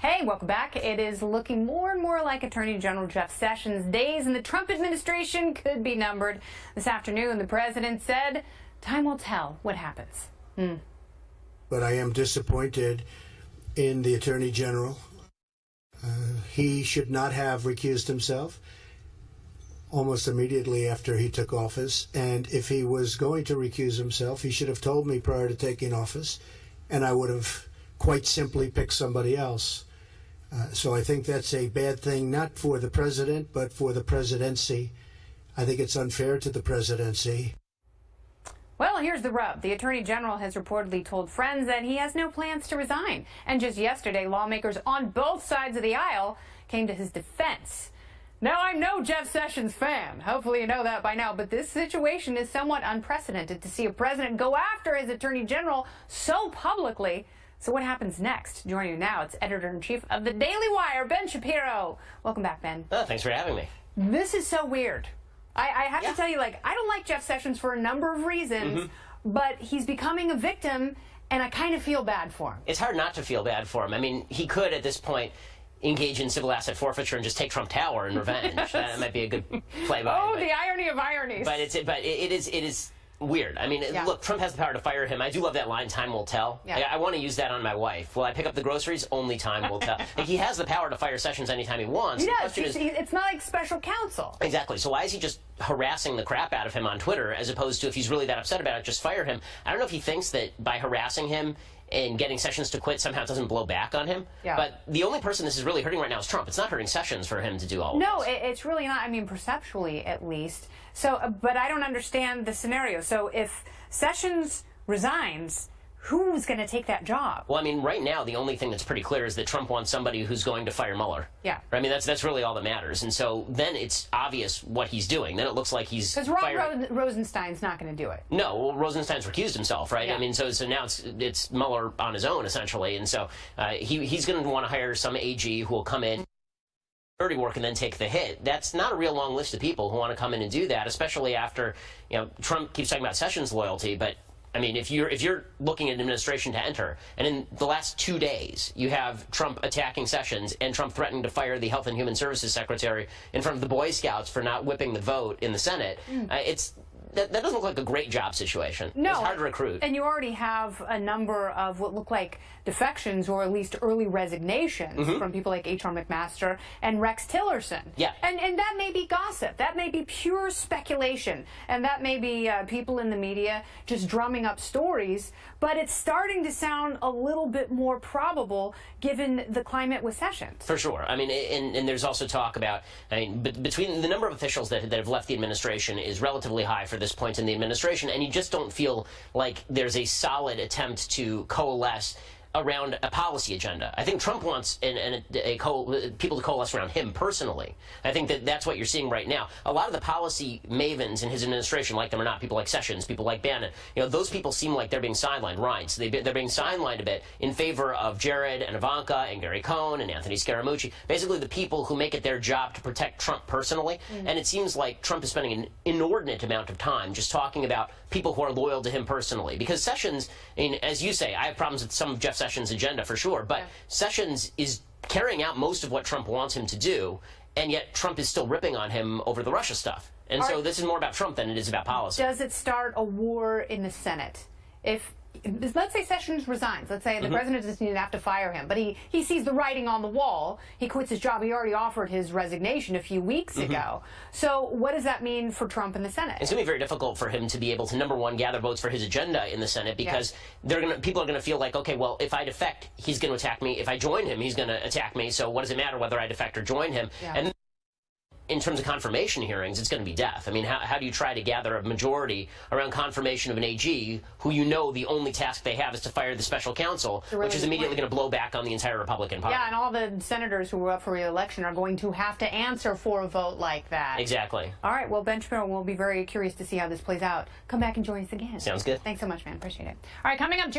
Hey, welcome back. It is looking more and more like Attorney General Jeff Sessions' days in the Trump administration could be numbered. This afternoon, the president said, time will tell what happens. But I am disappointed in the Attorney General. He should not have recused himself almost immediately after he took office. And if he was going to recuse himself, he should have told me prior to taking office, and I would have quite simply picked somebody else. So I think that's a bad thing, not for the president, but for the presidency. I think it's unfair to the presidency. Well, here's the rub. The Attorney General has reportedly told friends that he has no plans to resign. And just yesterday, lawmakers on both sides of the aisle came to his defense. Now, I'm no Jeff Sessions fan. Hopefully you know that by now. But this situation is somewhat unprecedented to see a president go after his Attorney General so publicly. So what happens next? Joining you now, it's editor-in-chief of the Daily Wire, Ben Shapiro. Welcome back, Ben. Oh, thanks for having me. This is so weird. I have to tell you, I don't like Jeff Sessions for a number of reasons, but he's becoming a victim, and I kind of feel bad for him. It's hard not to feel bad for him. I mean, he could, at this point, engage in civil asset forfeiture and just take Trump Tower in revenge. That might be a good play by him. Oh, the irony of ironies. But it is weird. I mean, look, Trump has the power to fire him. I do love that line, time will tell. Yeah. I want to use that on my wife. Will I pick up the groceries? Only time will tell. Like, he has the power to fire Sessions anytime he wants. He does. It's not like special counsel. Exactly. So why is he just harassing the crap out of him on Twitter, as opposed to, if he's really that upset about it, just fire him? I don't know if he thinks that by harassing him and getting Sessions to quit somehow it doesn't blow back on him. Yeah. But the only person this is really hurting right now is Trump. It's not hurting Sessions for him to do all of this. No, it's really not. I mean, perceptually, at least. So, but I don't understand the scenario. So if Sessions resigns, who's going to take that job? Well, I mean, right now, the only thing that's pretty clear is that Trump wants somebody who's going to fire Mueller. Yeah. I mean, that's really all that matters. And so then it's obvious what he's doing. Then it looks like he's because Rosenstein's not going to do it. No, well, Rosenstein's recused himself, right? Yeah. I mean, so now it's Mueller on his own, essentially. And so he's going to want to hire some AG who will come in, dirty work, and then take the hit. That's not a real long list of people who want to come in and do that, especially after, Trump keeps talking about Sessions' loyalty, but I mean, if you're looking at an administration to enter, and in the last 2 days, you have Trump attacking Sessions and Trump threatening to fire the Health and Human Services Secretary in front of the Boy Scouts for not whipping the vote in the Senate, that doesn't look like a great job situation. No. It's hard to recruit. And you already have a number of what look like defections or at least early resignations from people like H.R. McMaster and Rex Tillerson. Yeah. And that may be gossip. That may be pure speculation. And that may be people in the media just drumming up stories. But it's starting to sound a little bit more probable given the climate with Sessions. For sure. I mean, and there's also talk about, between the number of officials that have left the administration is relatively high for this point in the administration, and you just don't feel like there's a solid attempt to coalesce around a policy agenda. I think Trump wants people to coalesce around him personally. I think that's what you're seeing right now. A lot of the policy mavens in his administration, like them or not, people like Sessions, people like Bannon, those people seem like they're being sidelined. Right. So they're being sidelined a bit in favor of Jared and Ivanka and Gary Cohn and Anthony Scaramucci, basically the people who make it their job to protect Trump personally. And it seems like Trump is spending an inordinate amount of time just talking about people who are loyal to him personally. Because Sessions, as you say, I have problems with some of Jeff Sessions' agenda for sure, but Sessions is carrying out most of what Trump wants him to do, and yet Trump is still ripping on him over the Russia stuff. And so this is more about Trump than it is about policy. Does it start a war in the Senate? Let's say Sessions resigns. Let's say the president doesn't even have to fire him, but he sees the writing on the wall. He quits his job. He already offered his resignation a few weeks ago. So what does that mean for Trump in the Senate? It's going to be very difficult for him to be able to, number one, gather votes for his agenda in the Senate, because people are going to feel like, okay, well, if I defect, he's going to attack me. If I join him, he's going to attack me. So what does it matter whether I defect or join him? Yeah. And in terms of confirmation hearings, it's going to be death. I mean, how do you try to gather a majority around confirmation of an AG who the only task they have is to fire the special counsel, which is immediately going to blow back on the entire Republican Party? Yeah, and all the senators who were up for re-election are going to have to answer for a vote like that. Exactly. All right, well, Ben Shapiro, we'll be very curious to see how this plays out. Come back and join us again. Sounds good. Thanks so much, man. Appreciate it. All right, coming up,